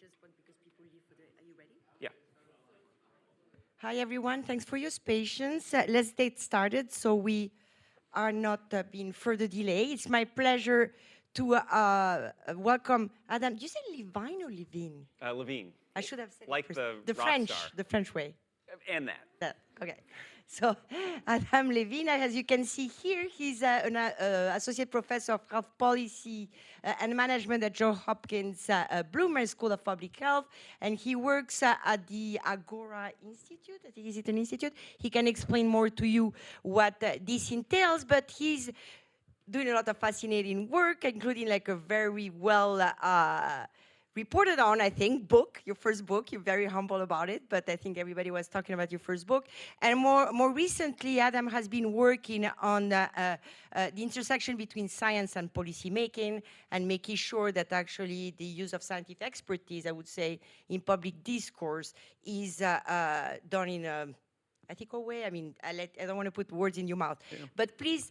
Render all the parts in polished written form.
just want, because people leave for the, are you ready? Yeah. Hi, everyone. Thanks for your patience. Let's get started so we are not being further delayed. It's my pleasure to welcome Adam. Did you say Levine or Levine? Levine. I should have said like it first. the rock French, star. the French way. And that. Okay. So Adam Levine, as you can see here, he's an associate professor of policy and management at Johns Hopkins Bloomberg School of Public Health, and he works at the Agora Institute. I think, is it an institute? He can explain more to you what this entails, but he's doing a lot of fascinating work, including like a very well reported on, I think, book, your first book. You're very humble about it, but I think everybody was talking about your first book. And more recently, Adam has been working on the intersection between science and policy making, and making sure that actually the use of scientific expertise, I would say, in public discourse is done in a ethical way. I mean, I don't want to put words in your mouth. Yeah. But please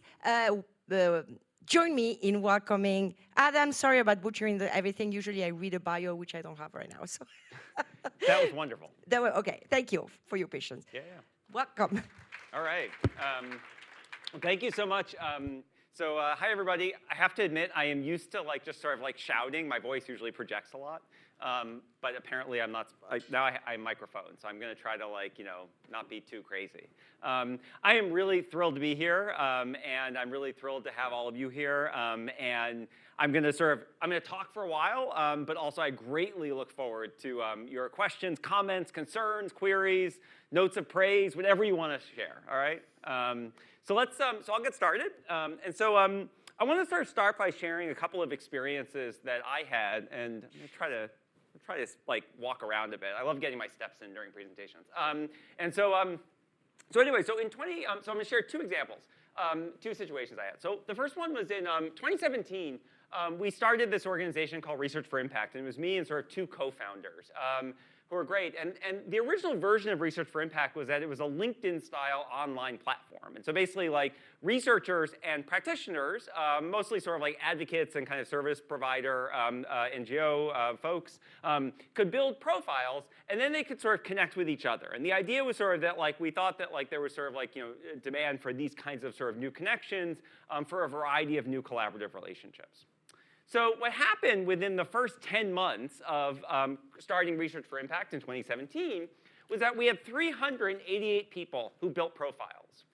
join me in welcoming Adam. Sorry about butchering everything. Usually I read a bio, which I don't have right now. So that was wonderful. Okay, thank you for your patience. Yeah. Welcome. All right. Well, thank you so much. Hi, everybody. I have to admit, I am used to just sort of shouting. My voice usually projects a lot. But apparently I'm not, now I have a microphone, so I'm going to try to not be too crazy. I am really thrilled to be here, and I'm really thrilled to have all of you here. And I'm going to talk for a while, but also I greatly look forward to your questions, comments, concerns, queries, notes of praise, whatever you want to share, all right? So I'll get started. I want to start by sharing a couple of experiences that I had, and I'm going to try to walk around a bit. I love getting my steps in during presentations. So I'm going to share two examples, two situations I had. So the first one was in 2017. We started this organization called Research for Impact, and it was me and sort of two co-founders who were great. And the original version of Research for Impact was that it was a LinkedIn-style online platform. And so basically, researchers and practitioners, mostly sort of advocates and kind of service provider NGO folks, could build profiles, and then they could sort of connect with each other. And the idea was sort of that we thought that there was sort of demand for these kinds of sort of new connections for a variety of new collaborative relationships. So what happened within the first 10 months of starting Research for Impact in 2017 was that we had 388 people who built profiles,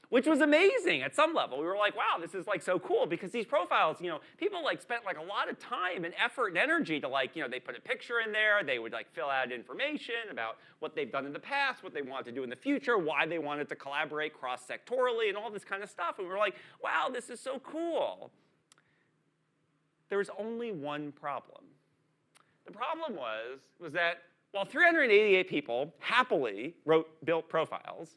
which was amazing at some level. We were like, wow, this is so cool, because these profiles, people spent a lot of time and effort and energy to they put a picture in there, they would fill out information about what they've done in the past, what they want to do in the future, why they wanted to collaborate cross-sectorally, and all this kind of stuff. And we were like, wow, this is so cool. There was only one problem. The problem was that while 388 people happily built profiles,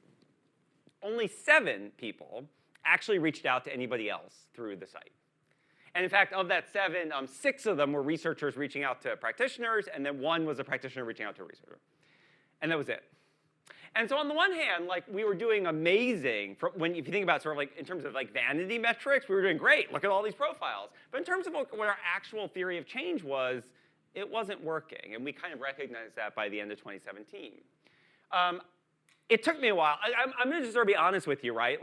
only 7 people actually reached out to anybody else through the site. And in fact, of that 7, 6 of them were researchers reaching out to practitioners, and then 1 was a practitioner reaching out to a researcher. And that was it. And so on the one hand, we were doing amazing. If you think about sort of in terms of vanity metrics, we were doing great. Look at all these profiles. But in terms of what our actual theory of change was, it wasn't working. And we kind of recognized that by the end of 2017. It took me a while. I'm going to just sort of be honest with you, right?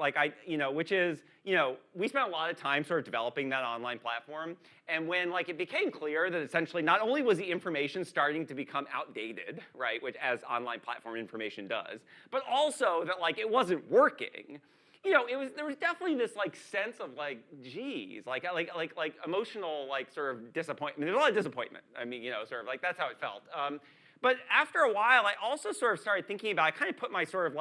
Which is, we spent a lot of time sort of developing that online platform. And when it became clear that essentially not only was the information starting to become outdated, right, which as online platform information does, but also that it wasn't working. There was definitely this sense of geez, emotional sort of disappointment. There's a lot of disappointment. I mean, sort of that's how it felt. But after a while, I also sort of started thinking about, I kind of put my sort of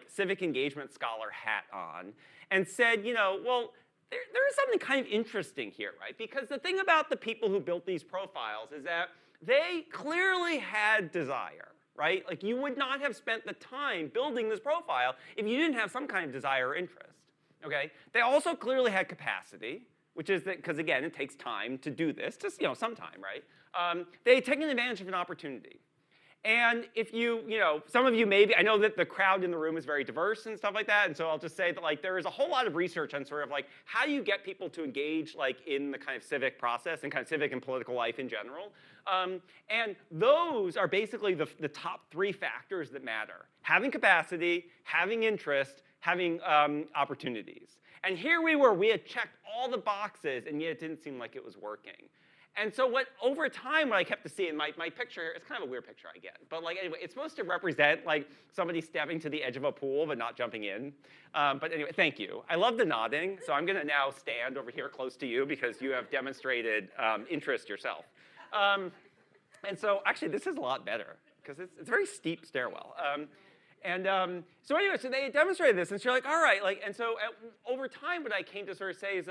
civic engagement scholar hat on and said, well, there is something kind of interesting here, right? Because the thing about the people who built these profiles is that they clearly had desire, right? You would not have spent the time building this profile if you didn't have some kind of desire or interest, okay? They also clearly had capacity, which is that, because again, it takes time to do this, just some time, right? They had taken advantage of an opportunity. And if some of you maybe, I know that the crowd in the room is very diverse and stuff like that, and so I'll just say that like there is a whole lot of research on sort of like how do you get people to engage like in the kind of civic process and kind of civic and political life in general. And those are basically the top 3 factors that matter: having capacity, having interest, having opportunities. And here we had checked all the boxes, and yet it didn't seem like it was working. And so over time, what I kept to see in my picture here, it's kind of a weird picture I get. But like anyway, it's supposed to represent like somebody stepping to the edge of a pool but not jumping in. But anyway, thank you. I love the nodding. So I'm going to now stand over here close to you because you have demonstrated interest yourself. And so actually, this is a lot better because it's a very steep stairwell. So anyway, so they demonstrated this, and so you're like, all right, like, and so over time, what I came to sort of say is,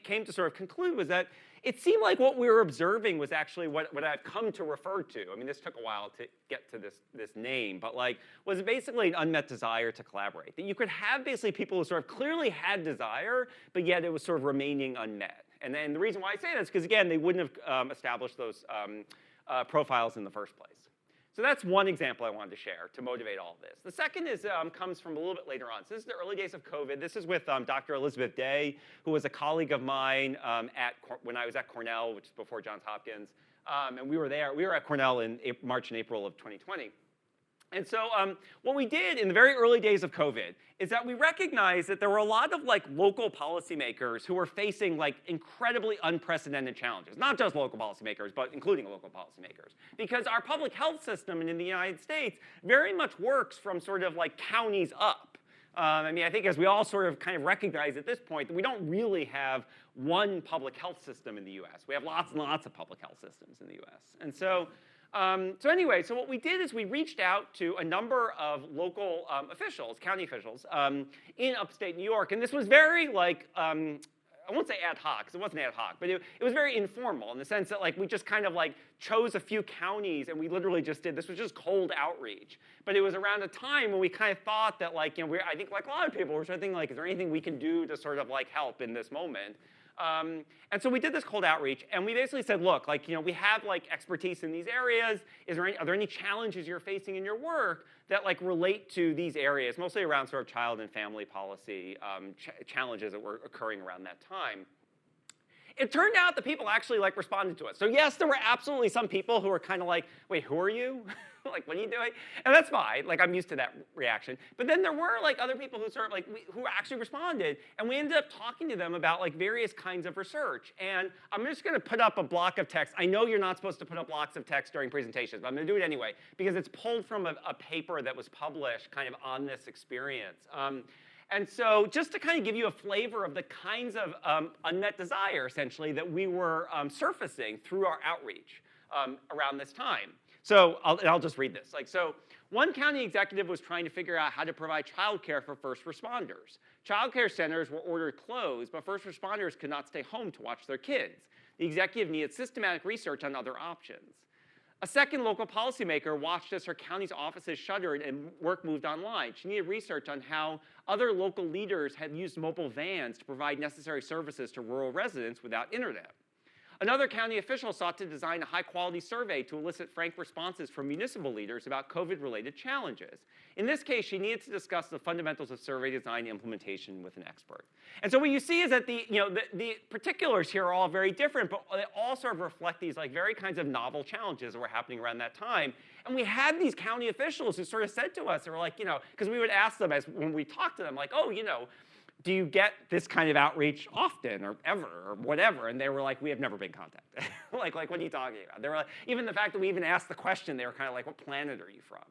came to sort of conclude was that it seemed like what we were observing was actually what I've come to refer to. I mean, this took a while to get to this name, but like, was basically an unmet desire to collaborate. That you could have basically people who sort of clearly had desire, but yet it was sort of remaining unmet. And then the reason why I say that is because again, they wouldn't have established those profiles in the first place. So that's one example I wanted to share to motivate all of this. The second is comes from a little bit later on. So this is the early days of COVID. This is with Dr. Elizabeth Day, who was a colleague of mine when I was at Cornell, which is before Johns Hopkins. And we were there. We were at Cornell in March and April of 2020. And so what we did in the very early days of COVID is that we recognized that there were a lot of like local policymakers who were facing like incredibly unprecedented challenges. Not just local policymakers, but including local policymakers. Because our public health system in the United States very much works from sort of like counties up. I mean, I think as we all sort of kind of recognize at this point that we don't really have one public health system in the US. We have lots and lots of public health systems in the US. And so anyway, so what we did is we reached out to a number of local officials, county officials, in upstate New York. And this was very like, I won't say ad hoc, because it wasn't ad hoc, but it was very informal in the sense that like we just kind of like chose a few counties and we literally just did, this was just cold outreach. But it was around a time when we kind of thought that like, I think like a lot of people were sort of thinking like, is there anything we can do to sort of like help in this moment? And so we did this cold outreach, and we basically said, look, like, we have like expertise in these areas. Are there any challenges you're facing in your work that like relate to these areas, mostly around sort of child and family policy challenges that were occurring around that time? It turned out that people actually like responded to us. So yes, there were absolutely some people who were kind of like, wait, who are you? Like, what are you doing? And that's fine. Like, I'm used to that reaction. But then there were like other people who sort of like who actually responded, and we ended up talking to them about like various kinds of research. And I'm just going to put up a block of text. I know you're not supposed to put up blocks of text during presentations, but I'm going to do it anyway because it's pulled from a paper that was published kind of on this experience. And so just to kind of give you a flavor of the kinds of unmet desire, essentially, that we were surfacing through our outreach around this time. So I'll just read this. Like, so one county executive was trying to figure out how to provide childcare for first responders. Childcare centers were ordered closed, but first responders could not stay home to watch their kids. The executive needed systematic research on other options. A second local policymaker watched as her county's offices shuttered and work moved online. She needed research on how other local leaders had used mobile vans to provide necessary services to rural residents without internet. Another county official sought to design a high-quality survey to elicit frank responses from municipal leaders about COVID-related challenges. In this case, she needed to discuss the fundamentals of survey design implementation with an expert. And so what you see is that the particulars here are all very different, but they all sort of reflect these like very kinds of novel challenges that were happening around that time. And we had these county officials who sort of said to us, they were like, because we would ask them when we talked to them, like, oh, do you get this kind of outreach often or ever or whatever? And they were like, we have never been contacted. like, what are you talking about? They were like, even the fact that we even asked the question, they were kind of like, what planet are you from?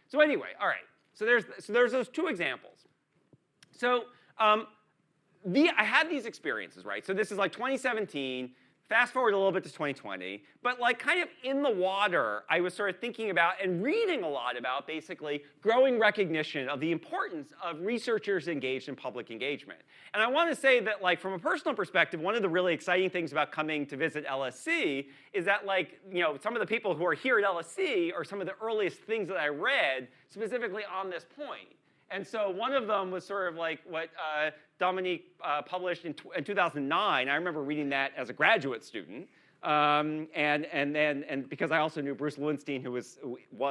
So anyway, all right. So there's those two examples. So I had these experiences, right? So this is like 2017. Fast forward a little bit to 2020, but like kind of in the water, I was sort of thinking about and reading a lot about basically growing recognition of the importance of researchers engaged in public engagement. And I want to say that like from a personal perspective, one of the really exciting things about coming to visit LSC is that like, some of the people who are here at LSC are some of the earliest things that I read specifically on this point. And so one of them was sort of like what Dominique published in 2009. I remember reading that as a graduate student. And because I also knew Bruce Lewinstein, who was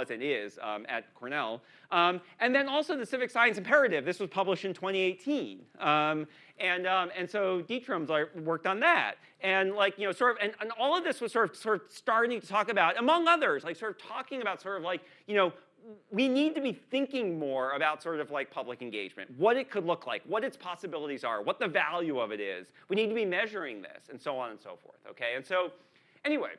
and is at Cornell. And then also the Civic Science Imperative. This was published in 2018. And so Dietram's worked on that. And like, you know, sort of, and all of this was sort of starting to talk about, among others, like sort of talking about sort of like, you know, we need to be thinking more about sort of like public engagement, what it could look like, what its possibilities are, what the value of it is. We need to be measuring this, and so on and so forth, okay? And so anyway,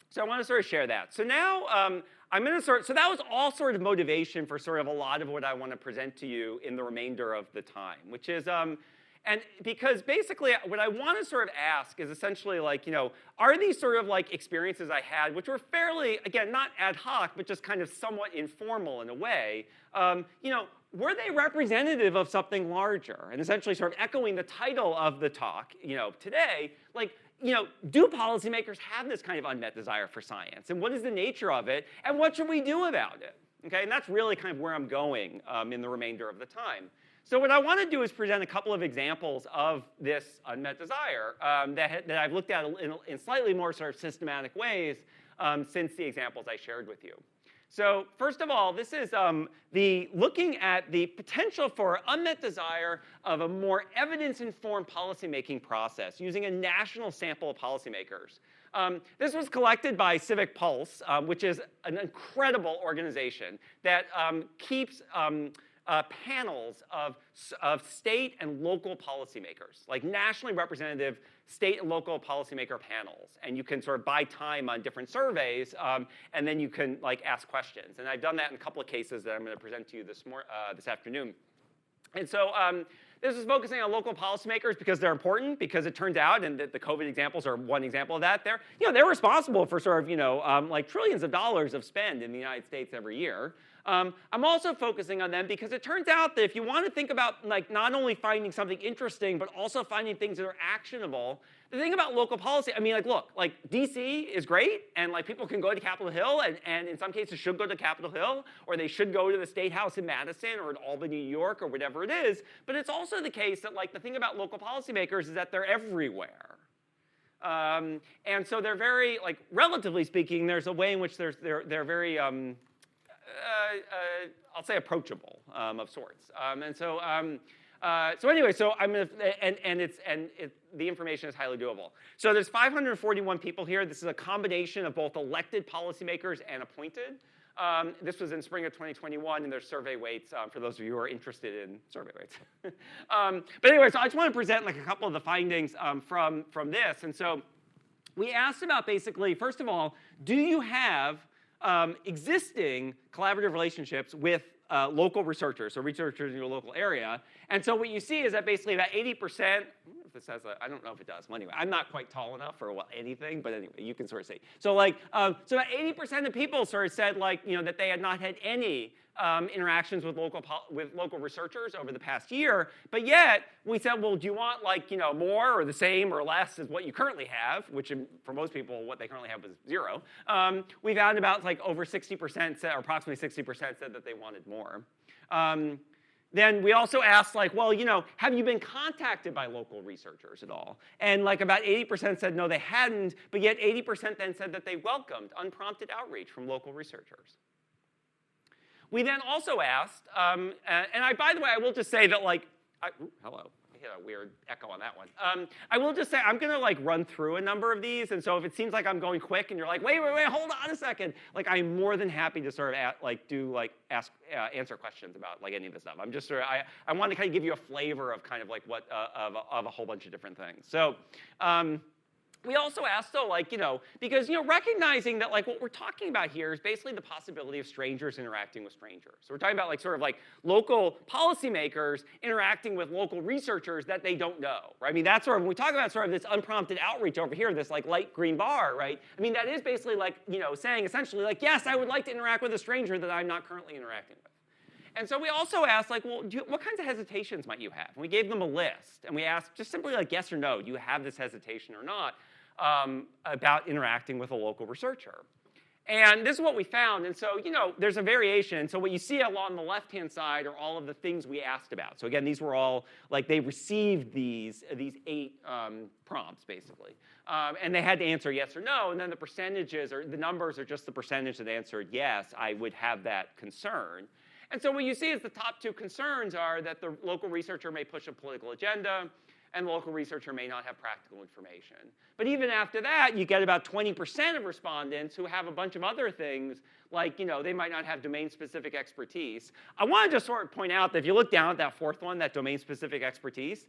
so I want to sort of share that. So now I'm going to so that was all sort of motivation for sort of a lot of what I want to present to you in the remainder of the time, which is, and because basically what I want to sort of ask is essentially like, you know, are these sort of like experiences I had, which were fairly, again, not ad hoc, but just kind of somewhat informal in a way, you know, were they representative of something larger? And essentially sort of echoing the title of the talk, you know, today, like, you know, do policymakers have this kind of unmet desire for science? And what is the nature of it? And what should we do about it? Okay, and that's really kind of where I'm going in the remainder of the time. So what I want to do is present a couple of examples of this unmet desire that I've looked at in slightly more sort of systematic ways since the examples I shared with you. So first of all, this is looking at the potential for unmet desire of a more evidence-informed policymaking process using a national sample of policymakers. This was collected by Civic Pulse, which is an incredible organization that keeps panels of state and local policymakers, like nationally representative state and local policymaker panels. And you can sort of buy time on different surveys, and then you can like ask questions. And I've done that in a couple of cases that I'm going to present to you this afternoon. And so this is focusing on local policymakers because they're important, because it turns out, and the COVID examples are one example of that, they're responsible for sort of, like trillions of dollars of spend in the United States every year. I'm also focusing on them because it turns out that if you want to think about like not only finding something interesting, but also finding things that are actionable, the thing about local policy, I mean, like, look, like DC is great, and like people can go to Capitol Hill, and in some cases should go to Capitol Hill, or they should go to the State House in Madison, or in Albany, New York, or whatever it is. But it's also the case that like the thing about local policymakers is that they're everywhere. And so they're very, like, relatively speaking, there's a way in which they're very, I'll say approachable of sorts. So anyway, so I'm gonna, the information is highly doable. So there's 541 people here. This is a combination of both elected policymakers and appointed. This was in spring of 2021, and there's survey weights for those of you who are interested in survey weights. But anyway, so I just want to present like a couple of the findings from this. And so we asked about basically, first of all, do you have existing collaborative relationships with local researchers, so researchers in your local area? And so what you see is that basically about 80%, I don't know if this has I don't know if it does. Well, anyway, I'm not quite tall enough for anything, but anyway, you can sort of see. So like, so about 80% of people sort of said like, you know, that they had not had any interactions with local researchers over the past year, but yet we said, well, do you want like, you know, more or the same or less as what you currently have, which for most people, what they currently have was 0. We found about like over 60% said, or approximately 60% said that they wanted more. Then we also asked like, well, you know, have you been contacted by local researchers at all? And like about 80% said no, they hadn't, but yet 80% then said that they welcomed unprompted outreach from local researchers. We then also asked, and by the way, I will just say that like, hello, I hit a weird echo on that one. I will just say I'm gonna like run through a number of these, and so if it seems like I'm going quick and you're like, wait, hold on a second, like I'm more than happy to sort of answer questions about like any of this stuff. I'm just sort of, I want to kind of give you a flavor of kind of like what, of a whole bunch of different things. So, we also asked, though, like, you know, because, you know, recognizing that, like, what we're talking about here is basically the possibility of strangers interacting with strangers. So we're talking about, like, sort of like local policymakers interacting with local researchers that they don't know, right? I mean, that's sort of, when we talk about sort of this unprompted outreach over here, this, like, light green bar, right? I mean, that is basically, like, you know, saying essentially, like, yes, I would like to interact with a stranger that I'm not currently interacting with. And so we also asked, like, well, what kinds of hesitations might you have? And we gave them a list, and we asked just simply, like, yes or no, do you have this hesitation or not about interacting with a local researcher? And this is what we found. And so, there's a variation. So what you see along the left-hand side are all of the things we asked about. So again, these were all, like, they received these 8 prompts, basically. And they had to answer yes or no. And then the percentages, or the numbers are just the percentage that answered yes, I would have that concern. And so what you see is the top 2 concerns are that the local researcher may push a political agenda, and the local researcher may not have practical information. But even after that, you get about 20% of respondents who have a bunch of other things, like, they might not have domain-specific expertise. I want to just sort of point out that if you look down at that 4th one, that domain-specific expertise,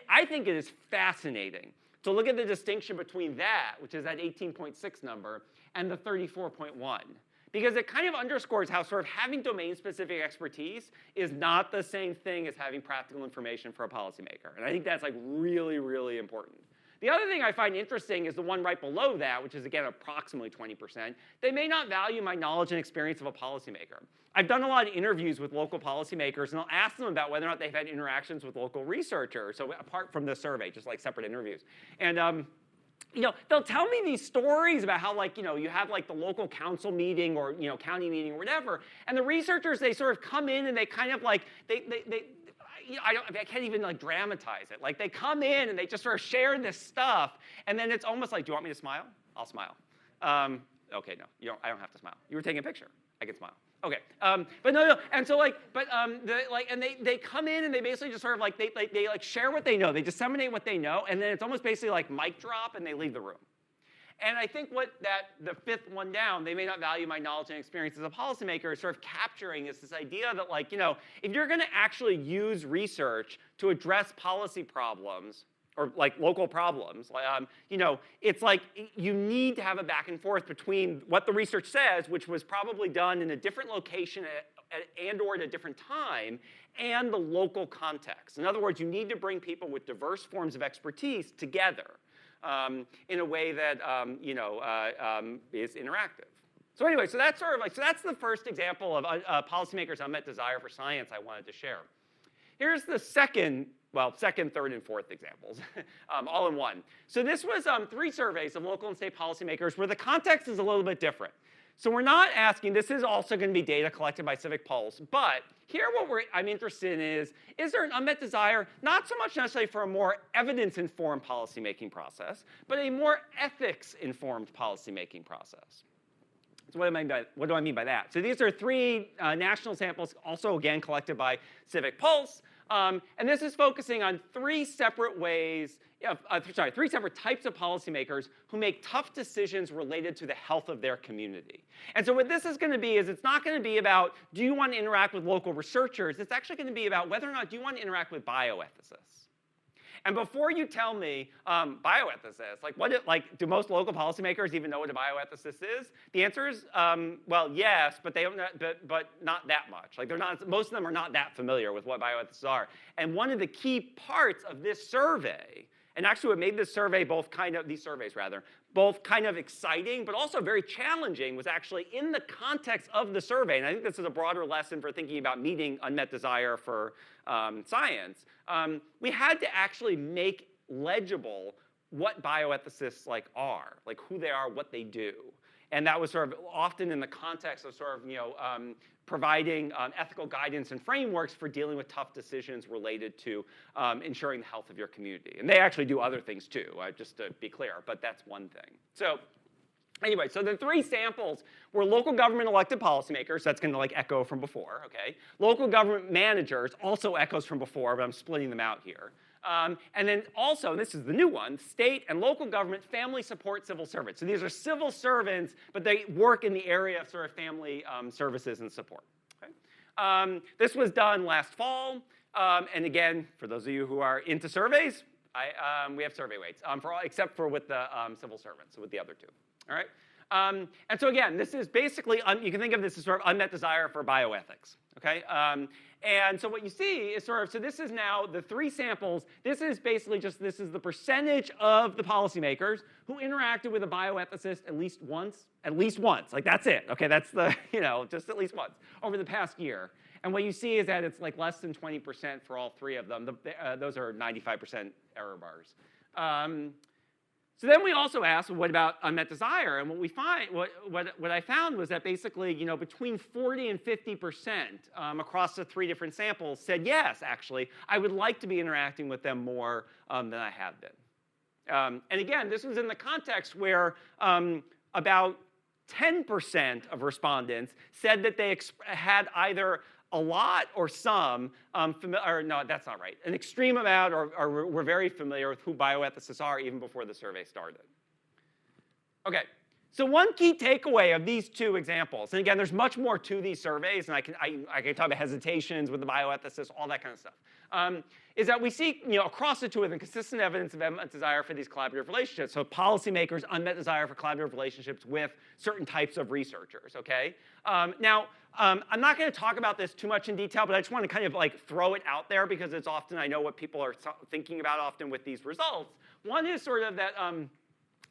I think it is fascinating to look at the distinction between that, which is that 18.6 number, and the 34.1. Because it kind of underscores how sort of having domain-specific expertise is not the same thing as having practical information for a policymaker. And I think that's like really, really important. The other thing I find interesting is the one right below that, which is, again, approximately 20%. They may not value my knowledge and experience of a policymaker. I've done a lot of interviews with local policymakers, and I'll ask them about whether or not they've had interactions with local researchers, so apart from the survey, just like separate interviews. And they'll tell me these stories about how, like, you have like the local council meeting or, county meeting or whatever, and the researchers, they sort of come in and they kind of like, I can't even like dramatize it. Like, they come in and they just sort of share this stuff, and then it's almost like, do you want me to smile? I'll smile. Okay, no, I don't have to smile. You were taking a picture. I can smile. Okay, but no, and so and they come in and they basically just sort of like they like share what they know, they disseminate what they know, and then it's almost basically like mic drop, and they leave the room. And I think what the 5th one down, they may not value my knowledge and experience as a policymaker, is sort of capturing is this idea that, like, if you're going to actually use research to address policy problems, or like local problems, it's like you need to have a back and forth between what the research says, which was probably done in a different location and/or at a different time, and the local context. In other words, you need to bring people with diverse forms of expertise together in a way that is interactive. So anyway, so that's sort of like, so that's the first example of policymakers' unmet desire for science I wanted to share. Here's the second, 3rd, and 4th examples, all in one. So this was 3 surveys of local and state policymakers where the context is a little bit different. So we're not asking, this is also going to be data collected by Civic Pulse, but here what I'm interested in is there an unmet desire, not so much necessarily for a more evidence-informed policymaking process, but a more ethics-informed policymaking process. So what do I mean by that? So these are 3 national samples, also again collected by Civic Pulse. And this is focusing on 3 separate ways, 3 separate types of policymakers who make tough decisions related to the health of their community. And so what this is going to be is it's not going to be about, do you want to interact with local researchers? It's actually going to be about whether or not do you want to interact with bioethicists. And before you tell me bioethicists, do most local policymakers even know what a bioethicist is? The answer is, well, yes, but they don't, but not that much. Like, most of them are not that familiar with what bioethicists are. And one of the key parts of this survey, and actually what made this survey both kind of exciting, but also very challenging, was actually in the context of the survey. And I think this is a broader lesson for thinking about meeting unmet desire for science. We had to actually make legible what bioethicists are, like who they are, what they do. And that was sort of often in the context of sort of, providing ethical guidance and frameworks for dealing with tough decisions related to ensuring the health of your community. And they actually do other things too, just to be clear, but that's one thing. So anyway, so the 3 samples were local government elected policymakers, that's going to like echo from before, okay? Local government managers also echoes from before, but I'm splitting them out here. And then also, this is the new one, state and local government family support civil servants. So these are civil servants, but they work in the area of sort of family services and support. Okay? This was done last fall. And again, for those of you who are into surveys, we have survey weights, except for with the civil servants, so with the other 2. All right? And so again, this is basically, you can think of this as sort of unmet desire for bioethics. Okay? And so what you see is sort of, so this is now the 3 samples. This is basically just, this is the percentage of the policymakers who interacted with a bioethicist at least once. Like, that's it. Okay, that's the, just at least once over the past year. And what you see is that it's like less than 20% for all 3 of them. Those are 95% error bars. So then we also asked, well, what about unmet desire? And what I found was that basically, between 40 and 50% across the 3 different samples said, yes, actually, I would like to be interacting with them more than I have been. And again, this was in the context where about 10% of respondents said that they had either a lot or some, or no, that's not right, an extreme amount or were very familiar with who bioethicists are even before the survey started. Okay, so one key takeaway of these 2 examples, and again, there's much more to these surveys, and I can talk about hesitations with the bioethicists, all that kind of stuff, is that we see across the 2 of them consistent evidence of unmet desire for these collaborative relationships. So policymakers' unmet desire for collaborative relationships with certain types of researchers, okay? Now, I'm not going to talk about this too much in detail, but I just want to kind of like throw it out there because it's often, I know what people are thinking about often with these results. One is sort of that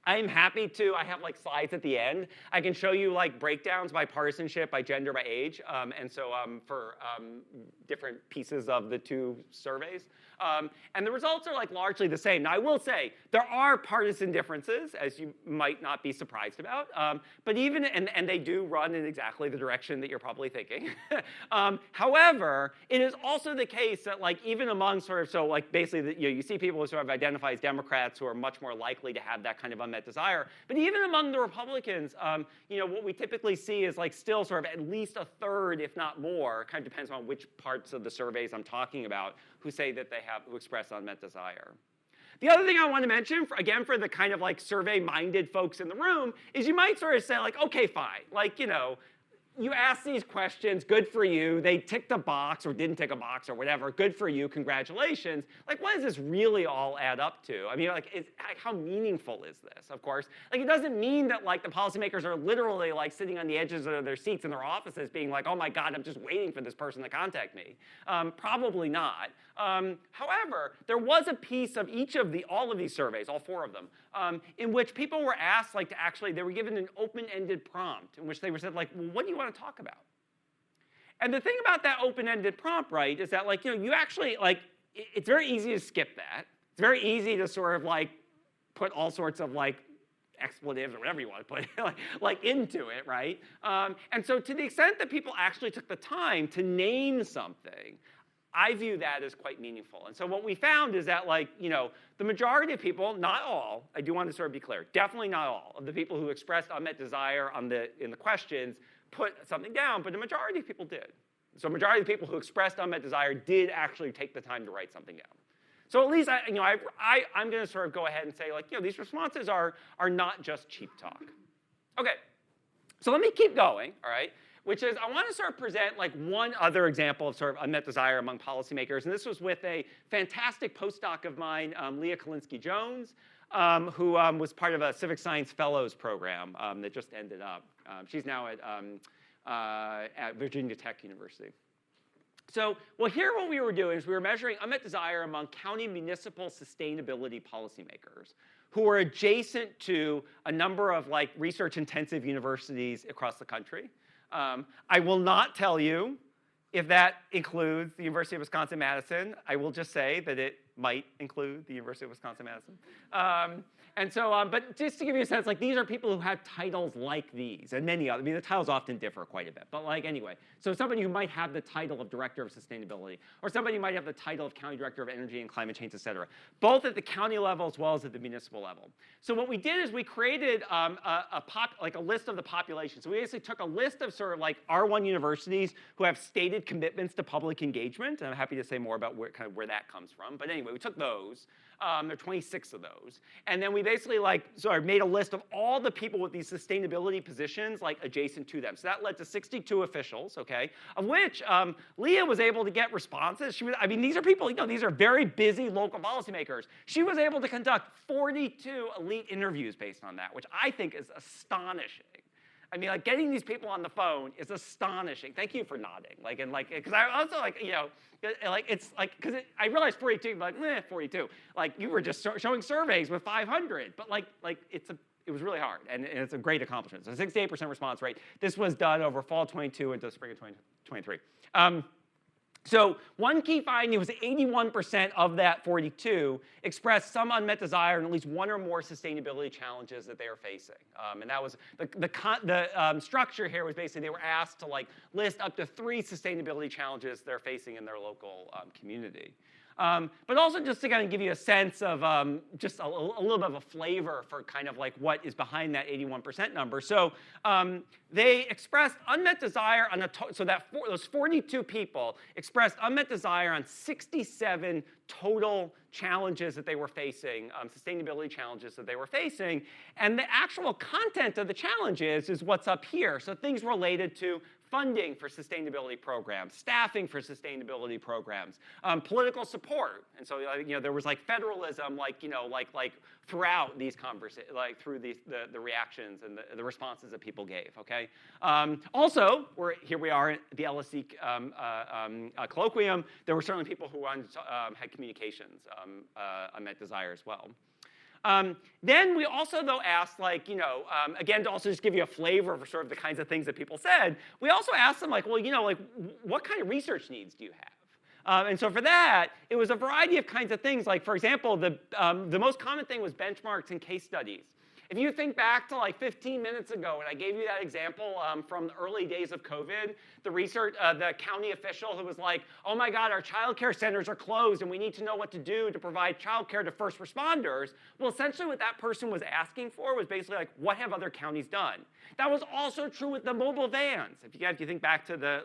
I'm happy to, I have like slides at the end. I can show you like breakdowns by partisanship, by gender, by age, and so for different pieces of the 2 surveys. And the results are like largely the same. Now I will say there are partisan differences, as you might not be surprised about, but even, and they do run in exactly the direction that you're probably thinking. However, it is also the case that like even among sort of, so like basically you see people who sort of identify as Democrats who are much more likely to have that kind of unmet desire. But even among the Republicans, what we typically see is like still sort of at least a third, if not more, kind of depends on which parts of the surveys I'm talking about, who say that who express unmet desire. The other thing I want to mention, again, for the kind of like survey-minded folks in the room, is you might sort of say like, okay, fine, like, you ask these questions, good for you. They ticked a box or didn't tick a box or whatever. Good for you, congratulations. Like, what does this really all add up to? I mean, like, how meaningful is this, of course? Like, it doesn't mean that, like, the policymakers are literally, like, sitting on the edges of their seats in their offices being like, oh, my God, I'm just waiting for this person to contact me. Probably not. However, there was a piece of all of these surveys, all 4 of them, in which people were asked, like, they were given an open-ended prompt in which they were said, like, well, what do you want to talk about? And the thing about that open-ended prompt, right, is that, like, you actually, like, it's very easy to skip that. It's very easy to sort of, like, put all sorts of, like, expletives or whatever you want to put like into it, right? And so to the extent that people actually took the time to name something, I view that as quite meaningful. And so what we found is that, like, the majority of people, not all, I do want to sort of be clear, definitely not all of the people who expressed unmet desire in the questions put something down, but the majority of people did. So a majority of the people who expressed unmet desire did actually take the time to write something down. So at least I'm going to sort of go ahead and say, like, these responses are not just cheap talk. Okay, so let me keep going, all right? Which is, I want to sort of present like one other example of sort of unmet desire among policymakers, and this was with a fantastic postdoc of mine, Leah Kalinsky-Jones, who was part of a Civic Science Fellows program that just ended up. She's now at Virginia Tech University. So, well, here what we were doing is we were measuring unmet desire among county municipal sustainability policymakers who were adjacent to a number of like research-intensive universities across the country. I will not tell you if that includes the University of Wisconsin-Madison. I will just say that it might include the University of Wisconsin-Madison. And so, but just to give you a sense, like these are people who have titles like these, and many other. I mean, the titles often differ quite a bit, but like anyway. So somebody who might have the title of Director of Sustainability, or somebody who might have the title of County Director of Energy and Climate Change, et cetera, both at the county level as well as at the municipal level. So what we did is we created a list of the population. So we basically took a list of sort of like R1 universities who have stated commitments to public engagement, and I'm happy to say more about where that comes from. But anyway, we took those. There are 26 of those. And then we basically made a list of all the people with these sustainability positions like adjacent to them. So that led to 62 officials, okay, of which Leah was able to get responses. These are people, these are very busy local policymakers. She was able to conduct 42 elite interviews based on that, which I think is astonishing. I mean, like getting these people on the phone is astonishing. Thank you for nodding. Because I also because I realized 42, like 42. Like you were just showing surveys with 500, but it was really hard, and it's a great accomplishment. So 68% response rate. This was done over fall 22 into spring of 2023. So one key finding was that 81% of that 42 expressed some unmet desire in at least one or more sustainability challenges that they are facing. And that was the structure here was basically they were asked to like list up to 3 sustainability challenges they're facing in their local community. But also just to kind of give you a sense of just a little bit of a flavor for kind of like what is behind that 81% number. So they expressed unmet desire on those 42 people expressed unmet desire on 67 total challenges that they were facing, sustainability challenges that they were facing. And the actual content of the challenges is what's up here. So things related to funding for sustainability programs, staffing for sustainability programs, political support, and so there was like federalism, like throughout these conversations, like through the reactions and the responses that people gave. Okay. Also, here we are at the LSC Colloquium. There were certainly people who had communications unmet desire as well. Then we also, though, asked, again, to also just give you a flavor for sort of the kinds of things that people said, we also asked them, what kind of research needs do you have? And so for that, it was a variety of kinds of things. Like, for example, the most common thing was benchmarks and case studies. If you think back to like 15 minutes ago, when I gave you that example from the early days of COVID, the county official who was like, oh my God, our child care centers are closed and we need to know what to do to provide child care to first responders. Well, essentially what that person was asking for was basically like, what have other counties done? That was also true with the mobile vans. If you think back to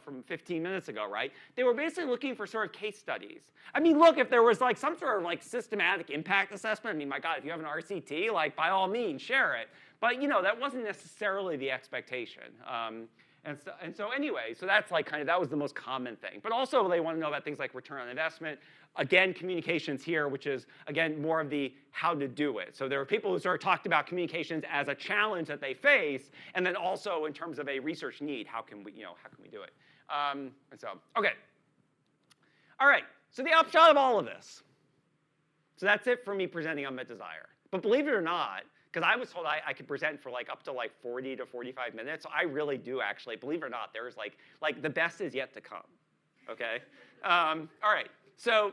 from 15 minutes ago, right? They were basically looking for sort of case studies. I mean, look, if there was like some sort of like systematic impact assessment, I mean, my God, if you have an RCT, like by all means, share it. But that wasn't necessarily the expectation. And so anyway, so that's like that was the most common thing. But also they want to know about things like return on investment. Again, communications here, which is, again, more of the how to do it. So there are people who sort of talked about communications as a challenge that they face, and then also in terms of a research need, how can we do it? And so, okay. All right, so the upshot of all of this. So that's it for me presenting unmet desire. But believe it or not, because I was told I could present for up to 40 to 45 minutes, so I really do actually, believe it or not, there's like the best is yet to come, okay? All right, so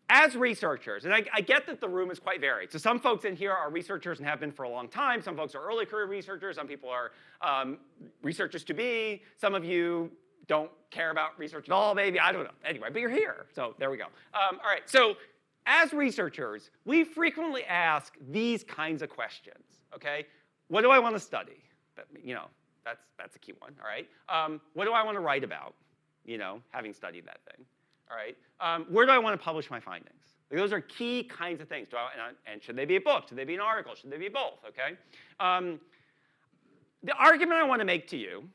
as researchers, and I get that the room is quite varied. So some folks in here are researchers and have been for a long time. Some folks are early career researchers. Some people are researchers to be. Some of you don't care about research at all, maybe. I don't know. Anyway, but you're here, so there we go. All right, so as researchers, we frequently ask these kinds of questions, okay? What do I want to study? That's a key one, all right? What do I want to write about, having studied that thing, all right? Where do I want to publish my findings? Those are key kinds of things. And should they be a book? Should they be an article? Should they be both, okay? The argument I want to make to you,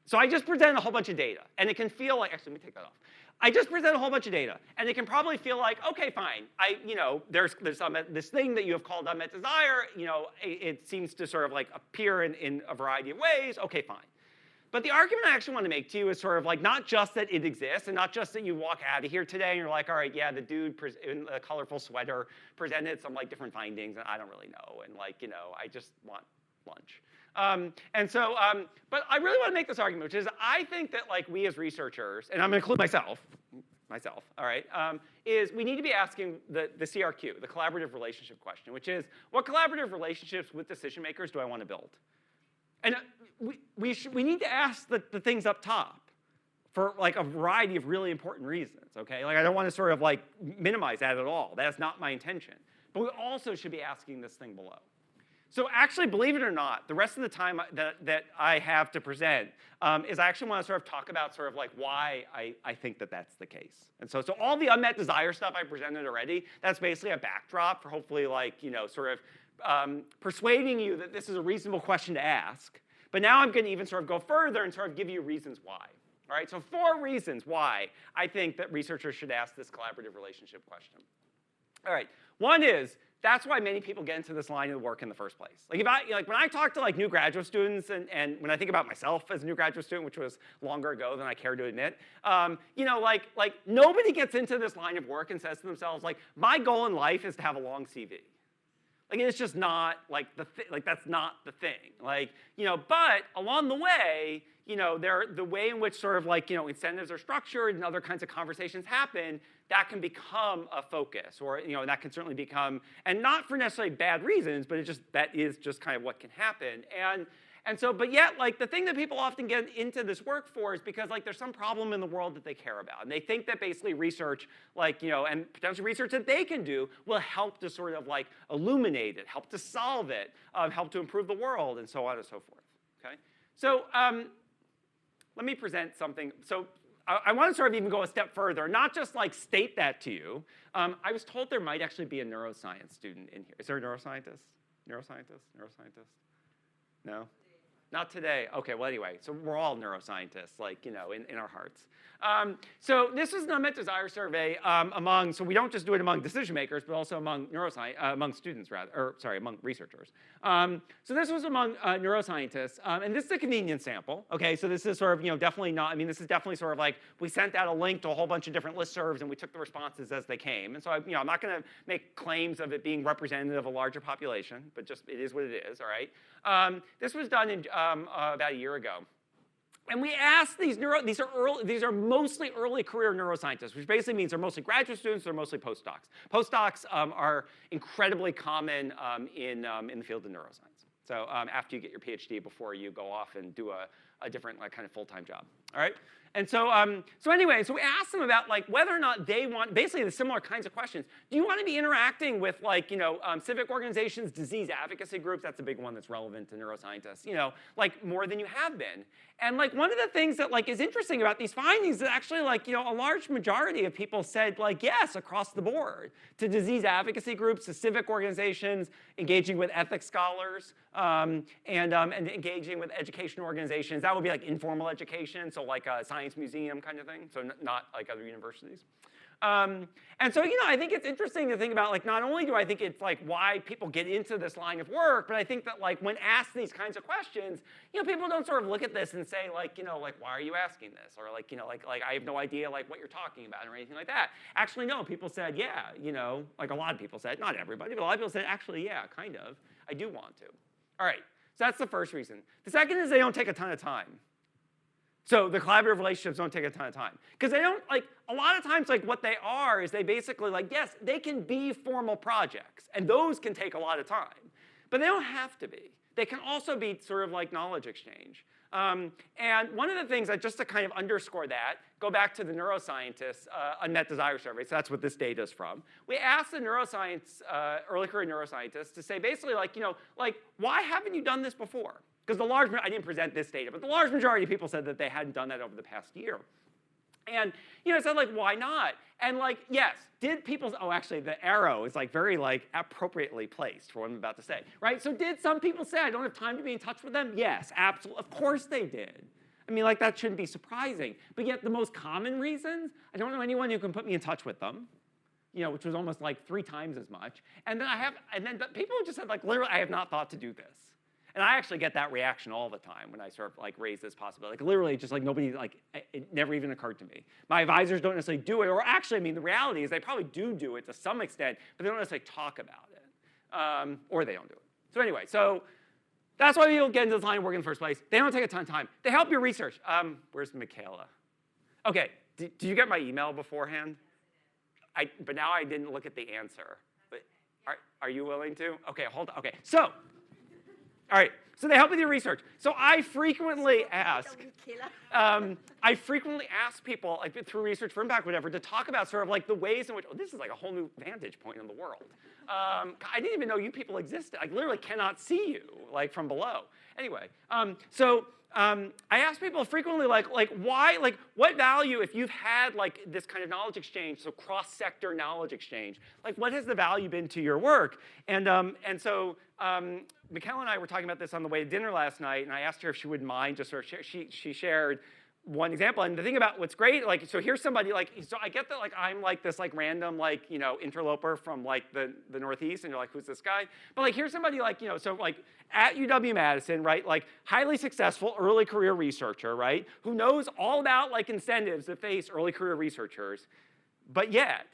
so I just presented a whole bunch of data, and it can feel like, actually, let me take that off. I just presented a whole bunch of data, and it can probably feel like, okay, fine. There's this thing that you have called unmet desire. It seems to sort of like appear in a variety of ways. Okay, fine. But the argument I actually want to make to you is sort of like not just that it exists, and not just that you walk out of here today and you're like, all right, yeah, the dude in a colorful sweater presented some different findings, and I don't really know, and I just want lunch. But I really want to make this argument, which is I think that we as researchers, and I'm going to include myself, all right, is we need to be asking the CRQ, the collaborative relationship question, which is what collaborative relationships with decision makers do I want to build? And we need to ask the things up top for a variety of really important reasons, okay? I don't want to sort of minimize that at all. That's not my intention. But we also should be asking this thing below. So actually, believe it or not, the rest of the time that I have to present is I actually want to sort of talk about sort of why I think that that's the case. And so all the unmet desire stuff I presented already, that's basically a backdrop for hopefully sort of persuading you that this is a reasonable question to ask. But now I'm going to even sort of go further and sort of give you reasons why. All right, so 4 reasons why I think that researchers should ask this collaborative relationship question. All right, one is, that's why many people get into this line of work in the first place. When I talk to new graduate students, and when I think about myself as a new graduate student, which was longer ago than I care to admit, nobody gets into this line of work and says to themselves, my goal in life is to have a long CV. Like it's just not like that's not the thing. Like, but along the way, the way in which sort of like, incentives are structured and other kinds of conversations happen, that can become a focus, or that can certainly become, and not for necessarily bad reasons, but that is just kind of what can happen. And so, but yet, like, the thing that people often get into this work for is because, like, there's some problem in the world that they care about. And they think that basically research, like, and potential research that they can do will help to sort of, like, illuminate it, help to solve it, help to improve the world, and so on and so forth, okay? So let me present something. So I want to sort of even go a step further, not just, like, state that to you. I was told there might actually be a neuroscience student in here. Is there a neuroscientist? Neuroscientist? No? Not today. OK, well, anyway, so we're all neuroscientists, like, in our hearts. So this is an Unmet Desire survey so we don't just do it among decision makers, but also among among students, rather, or sorry, among researchers. So this was among neuroscientists, and this is a convenience sample. OK, so this is sort of, definitely not, I mean, this is definitely sort of like, we sent out a link to a whole bunch of different listservs, and we took the responses as they came. And so, I'm not going to make claims of it being representative of a larger population, but just it is what it is, all right? This was done in, about a year ago. And we asked these are mostly early career neuroscientists, which basically means they're mostly graduate students, they're mostly postdocs. Postdocs are incredibly common in the field of neuroscience. So after you get your PhD, before you go off and do a different kind of full-time job, all right? And so, anyway, so we asked them about like whether or not they want, basically the similar kinds of questions. Do you want to be interacting with like, civic organizations, disease advocacy groups? That's a big one that's relevant to neuroscientists, like more than you have been. And like one of the things that like is interesting about these findings is actually like, a large majority of people said like yes across the board to disease advocacy groups, to civic organizations, engaging with ethics scholars, and engaging with education organizations. That would be like informal education, so like a science museum kind of thing, so not like other universities. And so, I think it's interesting to think about, like, not only do I think it's like why people get into this line of work, but I think that like when asked these kinds of questions, people don't sort of look at this and say like, like, why are you asking this? Or like, like I have no idea like what you're talking about or anything like that. Actually, no, people said, yeah, like a lot of people said, not everybody, but a lot of people said, actually, yeah, kind of, I do want to. All right, so that's the first reason. The second is they don't take a ton of time. So the collaborative relationships don't take a ton of time. Because they don't, like, a lot of times, like, what they are is they basically, like, yes, they can be formal projects, and those can take a lot of time. But they don't have to be. They can also be sort of like knowledge exchange. And one of the things, just to kind of underscore that, go back to the neuroscientists' Unmet Desire survey, so that's what this data is from. We asked the neuroscience, early career neuroscientists to say basically, like, like, why haven't you done this before? Because I didn't present this data, but the large majority of people said that they hadn't done that over the past year. And, it said, like, why not? And, like, yes, did people, oh, actually, the arrow is, like, very, like, appropriately placed for what I'm about to say, right? So did some people say, I don't have time to be in touch with them? Yes, absolutely. Of course they did. I mean, like, that shouldn't be surprising. But yet the most common reasons, I don't know anyone who can put me in touch with them, which was almost, like, 3 times as much. And then but people just said, like, literally, I have not thought to do this. And I actually get that reaction all the time when I sort of like raise this possibility. Like literally just like nobody, like it never even occurred to me. My advisors don't necessarily do it, or actually, I mean, the reality is they probably do it to some extent, but they don't necessarily talk about it, or they don't do it. So anyway, so that's why people get into this line of work in the first place. They don't take a ton of time. They help your research. Where's Michaela? OK, did you get my email beforehand? But now I didn't look at the answer. But are you willing to? OK, hold on. OK, so. All right, so they help with your research. So I frequently ask people, like through Research for Impact, whatever, to talk about sort of like the ways in which, oh, this is like a whole new vantage point in the world. I didn't even know you people existed. I literally cannot see you, like from below. Anyway, I ask people frequently, like why, like what value, if you've had like this kind of knowledge exchange, so cross-sector knowledge exchange, like what has the value been to your work? And so Michaela and I were talking about this on the way to dinner last night, and I asked her if she wouldn't mind just sort of she shared one example. And the thing about what's great, like, so here's somebody, like, so I get that, like, I'm like this, like, random, like, interloper from, like, the Northeast, and you're like, who's this guy? But, like, here's somebody, like, so, like, at UW-Madison, right, like, highly successful early career researcher, right, who knows all about, like, incentives that face early career researchers, but yet.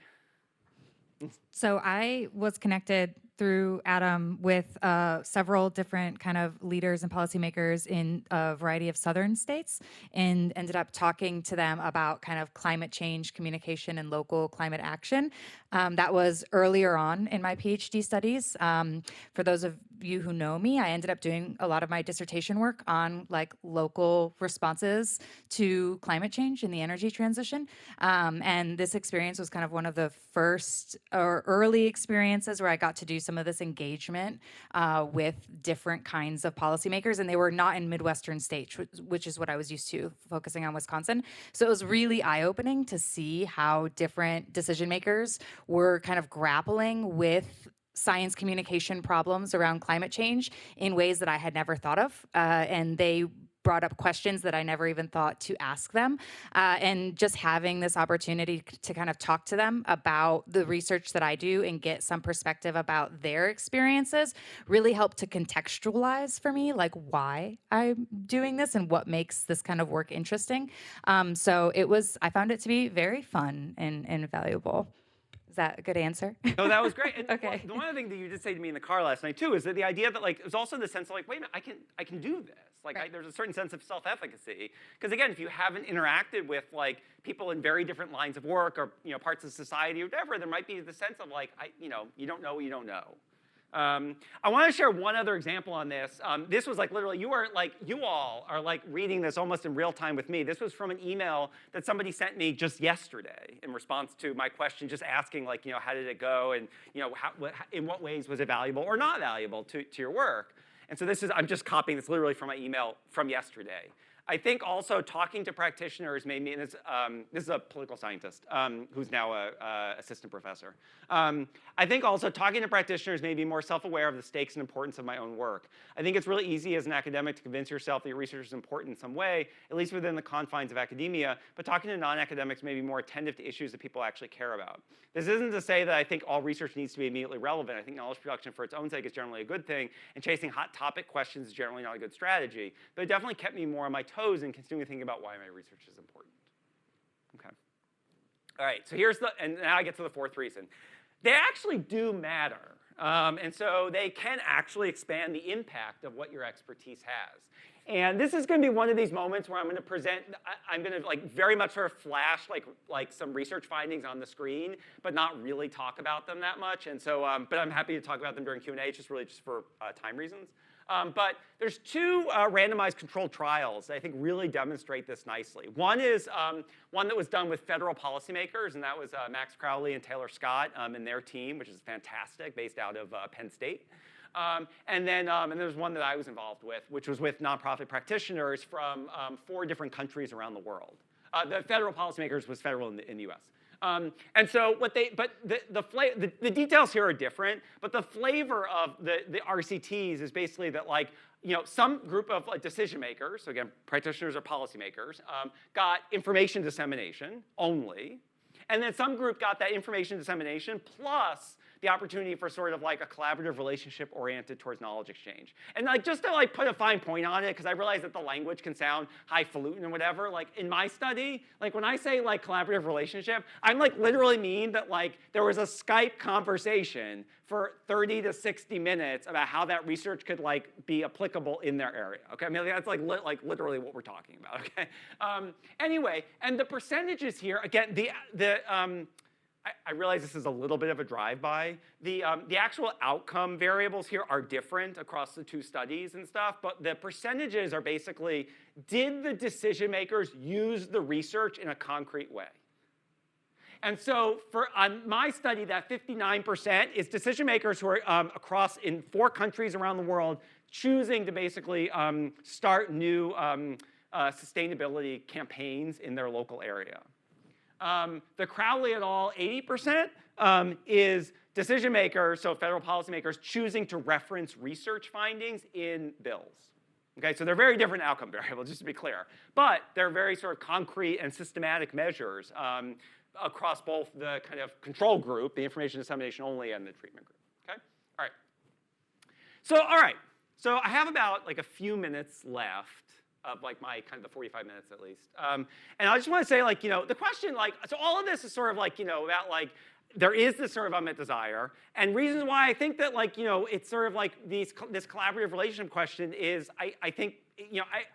So I was connected through Adam with several different kind of leaders and policymakers in a variety of southern states, and ended up talking to them about kind of climate change communication and local climate action. That was earlier on in my PhD studies. For those of you who know me, I ended up doing a lot of my dissertation work on like local responses to climate change and the energy transition. And this experience was kind of one of the first or early experiences where I got to do some of this engagement with different kinds of policymakers, and they were not in Midwestern states, which is what I was used to, focusing on Wisconsin. So it was really eye-opening to see how different decision makers were kind of grappling with science communication problems around climate change in ways that I had never thought of. And they brought up questions that I never even thought to ask them. And just having this opportunity to kind of talk to them about the research that I do and get some perspective about their experiences really helped to contextualize for me, like why I'm doing this and what makes this kind of work interesting. So I found it to be very fun and valuable. Is that a good answer? No, that was great. And Okay. the one other thing that you did say to me in the car last night too is that the idea that like it was also the sense of like, wait a minute, I can do this. Like Right. there's a certain sense of self-efficacy because again, if you haven't interacted with like people in very different lines of work or parts of society or whatever, there might be the sense of like you don't know what you don't know. I want to share one other example on this. This was like literally, you all are like reading this almost in real time with me. This was from an email that somebody sent me just yesterday in response to my question, just asking like, how did it go, and in what ways was it valuable or not valuable to your work. And so I'm just copying this literally from my email from yesterday. I think also talking to practitioners made me, and this is a political scientist who's now an assistant professor. I think also talking to practitioners made me more self-aware of the stakes and importance of my own work. I think it's really easy as an academic to convince yourself that your research is important in some way, at least within the confines of academia, but talking to non-academics may be more attentive to issues that people actually care about. This isn't to say that I think all research needs to be immediately relevant. I think knowledge production for its own sake is generally a good thing, and chasing hot topic questions is generally not a good strategy, but it definitely kept me more on my toes and continuing to think about why my research is important. Okay. All right, so and now I get to the fourth reason. They actually do matter. And so they can actually expand the impact of what your expertise has. And this is going to be one of these moments where I'm going to present, I'm going to like very much sort of flash like some research findings on the screen, but not really talk about them that much. And so, but I'm happy to talk about them during Q&A, just for time reasons. But there's two randomized controlled trials that I think really demonstrate this nicely. One is one that was done with federal policymakers, and that was Max Crowley and Taylor Scott and their team, which is fantastic, based out of Penn State. And there's one that I was involved with, which was with nonprofit practitioners from 4 different countries around the world. The federal policymakers was federal in the U.S. And so the details here are different, but the flavor of the RCTs is basically that like, some group of like decision makers, so again, practitioners or policymakers, got information dissemination only, and then some group got that information dissemination plus the opportunity for sort of like a collaborative relationship oriented towards knowledge exchange. And like just to like put a fine point on it, because I realize that the language can sound highfalutin and whatever, like in my study, like when I say like collaborative relationship, I'm like literally mean that like there was a Skype conversation for 30 to 60 minutes about how that research could like be applicable in their area. Okay, I mean that's like literally what we're talking about. Okay. Anyway, and the percentages here again, I realize this is a little bit of a drive-by. The actual outcome variables here are different across the 2 studies and stuff, but the percentages are basically, did the decision makers use the research in a concrete way? And so on my study, that 59% is decision makers who are across in 4 countries around the world choosing to basically start new sustainability campaigns in their local area. The Crowley et al., 80%, is decision makers, so federal policymakers, choosing to reference research findings in bills. Okay, so they're very different outcome variables, just to be clear. But they're very sort of concrete and systematic measures across both the kind of control group, the information dissemination only, and the treatment group. Okay, all right. So I have about like a few minutes left of like my kind of the 45 minutes at least. And I just want to say like, the question like, so all of this is sort of like, about like, there is this sort of unmet desire, and reasons why I think that, like, it's sort of like this collaborative relationship question is, I think,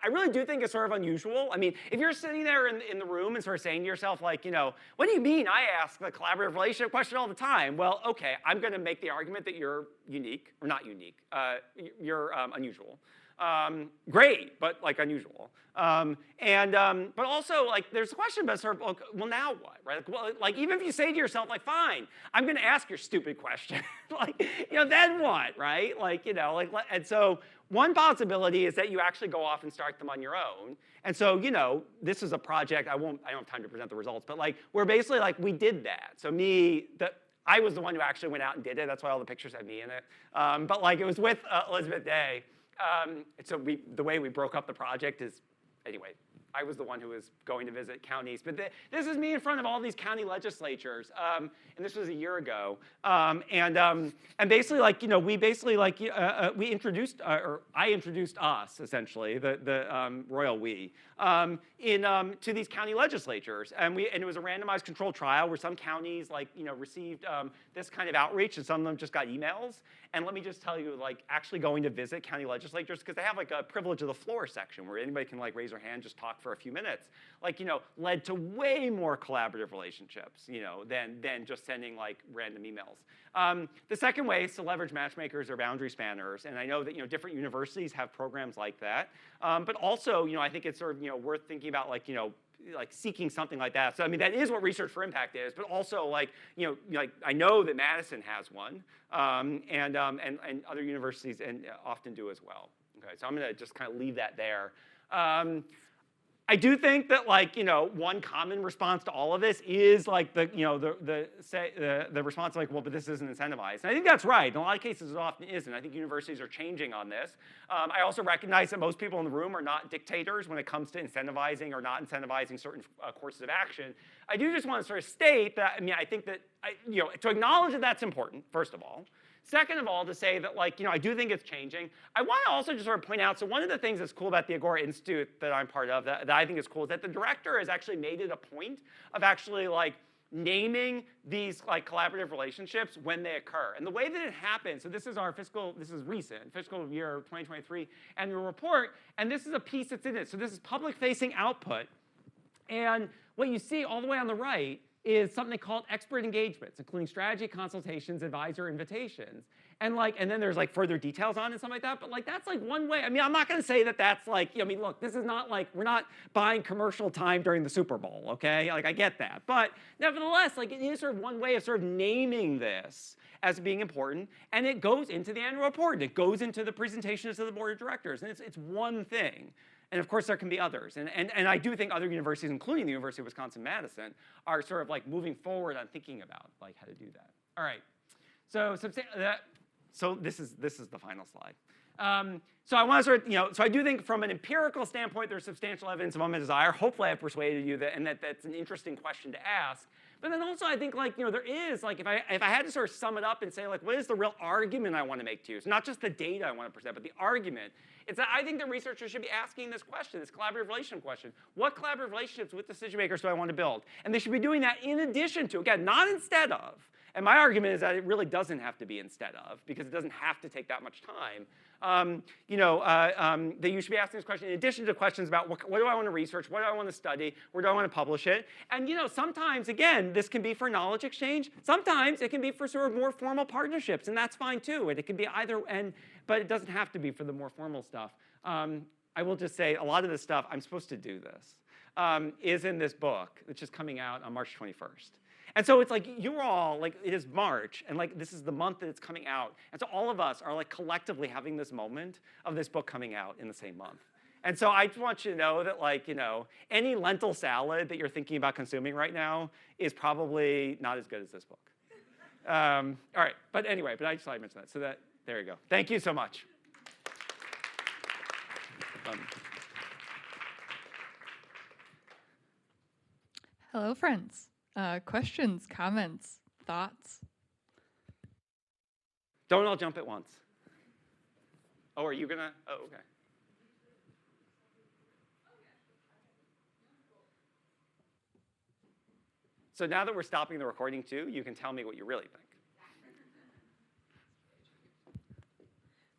I really do think it's sort of unusual. I mean, if you're sitting there in the room and sort of saying to yourself, like, what do you mean I ask the collaborative relationship question all the time? Well, okay, I'm going to make the argument that you're unique, or not unique, you're unusual. Great, but like unusual. But also, like, there's a question about sort of, well, now what, right? Like, even if you say to yourself, like, fine, I'm going to ask your stupid question, like, then what, right? Like, and so one possibility is that you actually go off and start them on your own. And so, this is a project, I don't have time to present the results, but like, we're basically like, we did that. So I was the one who actually went out and did it. That's why all the pictures had me in it. But like, it was with Elizabeth Day. So the way we broke up the project is, anyway, I was the one who was going to visit counties. But this is me in front of all these county legislatures. And this was a year ago. And basically, like, we basically, like, we introduced, or I introduced us, essentially, the royal we, to these county legislatures. And it was a randomized controlled trial where some counties, like, received this kind of outreach, and some of them just got emails. And let me just tell you, like, actually going to visit county legislatures, because they have, like, a privilege of the floor section where anybody can, like, raise their hand, just talk for a few minutes, like, led to way more collaborative relationships, than just sending, like, random emails. The second way is to leverage matchmakers or boundary spanners. And I know that, different universities have programs like that. But also, I think it's sort of, worth thinking about, like, like seeking something like that. So I mean, that is what Research for Impact is, but also, like, like, I know that Madison has one, and other universities often do as well. Okay, so I'm going to just kind of leave that there. I do think that, like, one common response to all of this is, like, the response, like, well, but this isn't incentivized. And I think that's right. In a lot of cases, it often isn't. I think universities are changing on this. I also recognize that most people in the room are not dictators when it comes to incentivizing or not incentivizing certain courses of action. I do just want to sort of state that, I mean, I think that, to acknowledge that that's important, first of all. Second of all, to say that, like, I do think it's changing. I want to also just sort of point out, so one of the things that's cool about the Agora Institute that I'm part of, that I think is cool, is that the director has actually made it a point of actually, like, naming these, like, collaborative relationships when they occur. And the way that it happens, so this is recent, fiscal year 2023 annual report, and this is a piece that's in it. So this is public-facing output. And what you see all the way on the right is something called expert engagements, including strategy consultations, advisor invitations. And then there's, like, further details on it and stuff like that. But, like, that's, like, one way. I mean, I'm not going to say that that's, like, I mean, look, this is not like, we're not buying commercial time during the Super Bowl, okay? Like, I get that. But nevertheless, like, it is sort of one way of sort of naming this as being important. And it goes into the annual report. It goes into the presentations to the board of directors. And it's one thing. And of course, there can be others. And I do think other universities, including the University of Wisconsin-Madison, are sort of, like, moving forward on thinking about, like, how to do that. All right. So this is the final slide. So I want to sort of, so I do think from an empirical standpoint, there's substantial evidence of unmet desire. Hopefully I've persuaded you that, and that's an interesting question to ask. But then also I think, like, there is, like, if I had to sort of sum it up and say, like, what is the real argument I want to make to you? It's not just the data I want to present, but the argument. It's that I think that researchers should be asking this question, this collaborative relationship question. What collaborative relationships with decision makers do I want to build? And they should be doing that in addition to, again, not instead of. And my argument is that it really doesn't have to be instead of, because it doesn't have to take that much time. That you should be asking this question in addition to questions about what do I want to research, what do I want to study, where do I want to publish it. And sometimes, again, this can be for knowledge exchange. Sometimes it can be for sort of more formal partnerships, and that's fine too. And it can be either, but it doesn't have to be for the more formal stuff. I will just say a lot of this stuff, I'm supposed to do this, is in this book, which is coming out on March 21st. And so it's like, you're all, like, it is March, and, like, this is the month that it's coming out. And so all of us are, like, collectively having this moment of this book coming out in the same month. And so I just want you to know that, like, any lentil salad that you're thinking about consuming right now is probably not as good as this book. All right, but anyway, but I just thought I'd mention that. So there you go. Thank you so much. Hello, friends. Questions, comments, thoughts? Don't all jump at once. Oh, are you gonna? Oh, okay. So now that we're stopping the recording too, you can tell me what you really think.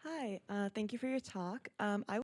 Hi, thank you for your talk. I